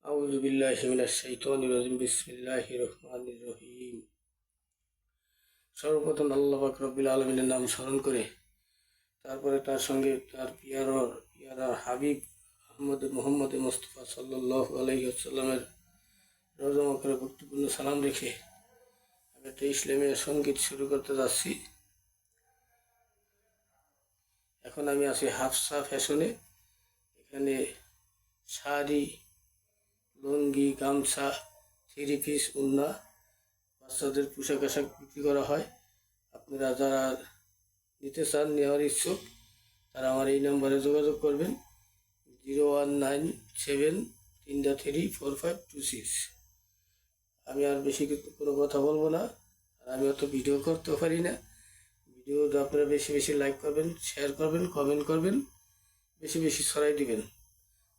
আউযু বিল্লাহি মিনাশ শাইতানির রাজিম। বিসমিল্লাহির রহমানির রহিম। সর্বপ্রথম আল্লাহ পাক রব্বুল আলামিনের নাম স্মরণ করে তারপরে তার সঙ্গে তার পিয়ারা হাবিব মুহাম্মদ মুস্তাফা সাল্লাল্লাহু আলাইহি ওয়াসাল্লামের রওজা মুবারকে গুরুত্বপূর্ণ সালাম রেখে আমি একটা ইসলামীয় সঙ্গীত শুরু করতে যাচ্ছি। এখন আমি আছি হাফসা ফ্যাশনে। এখানে শাড়ি, লুঙ্গি, গামছা, থ্রি পিস, উন্না, বাচ্চাদের পোশাক আশাক বিক্রি করা হয়। আপনারা যারা নিতে চান, নেওয়ার ইচ্ছুক, তারা আমার এই নম্বরে যোগাযোগ করবেন 0197 3-3 4526। আমি আর বেশি কোনো কথা বলবো না, আর আমি অত ভিডিও করতেও পারি না। ভিডিওটা আপনারা বেশি বেশি লাইক করবেন, শেয়ার করবেন, কমেন্ট করবেন, বেশি বেশি ছড়াই দিবেন,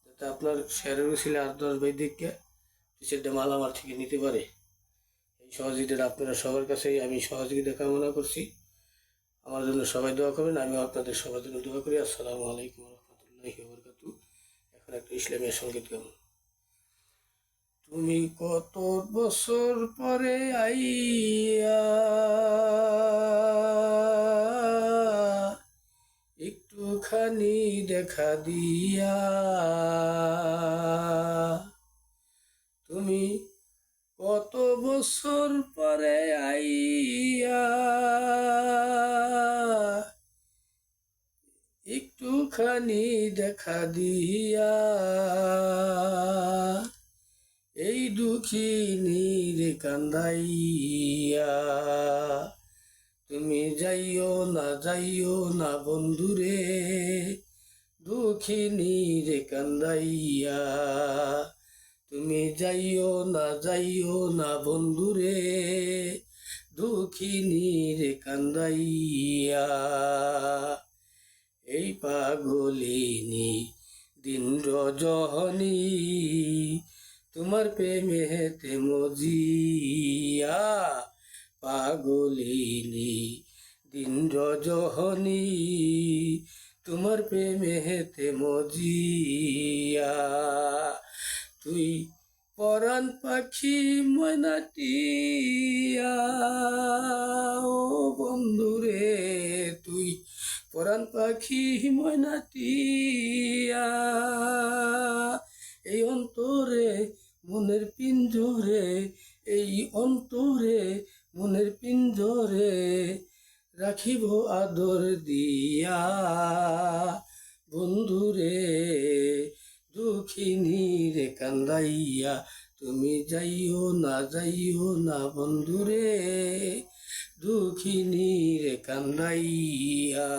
যাতে আপনার শেয়ারের উছিলে আর 10 ভাই দেখে সেটা মাল আমার থেকে নিতে পারে। এই সহযোগিতা আপনারা সবার কাছেই আমি সহযোগিতা কামনা করছি। আমার জন্য সবাই দোয়া করবেন, আমিও আপনাদের সবার জন্য দোয়া করি। আসসালামু আলাইকুম রহমতুল্লাহি ওয়া বারাকাতুহু। এখন একটা ইসলামীয় সঙ্গীত গান। তুমি কত বছর পরে আইয়া একটুখানি দেখা দিয়া, তুমি কত বছর পরে আইয়া একটুখানি দেখা দিয়া, এই দুঃখিনীর কান্দাইয়া। তুমি যাইও না বন্ধুরে, দুঃখিনীর কান্দাইয়া। তুমি যাইও না বন্ধুরে, দুঃখিনীর কান্দাইয়া। এই পাগলিনী দিন রজনী তোমার প্রেমেতে মজিয়া, পাগলিনী দিন রজনী তোমার প্রেমেতে মজিয়া। তুই পরাণ পাখি ময়নাটিয়া, ও বন্ধুরে তুই পরাণ পাখি ময়নাটিয়া। এই অন্তরে মনের পিঞ্জরে, এই অন্তরে মনের পিঞ্জরে রাখিব আদর দিয়া, বন্ধুরে দুঃখিনীর কান্দাইয়া। তুমি যাইও না বন্ধুরে, দুঃখিনীর কান্দাইয়া।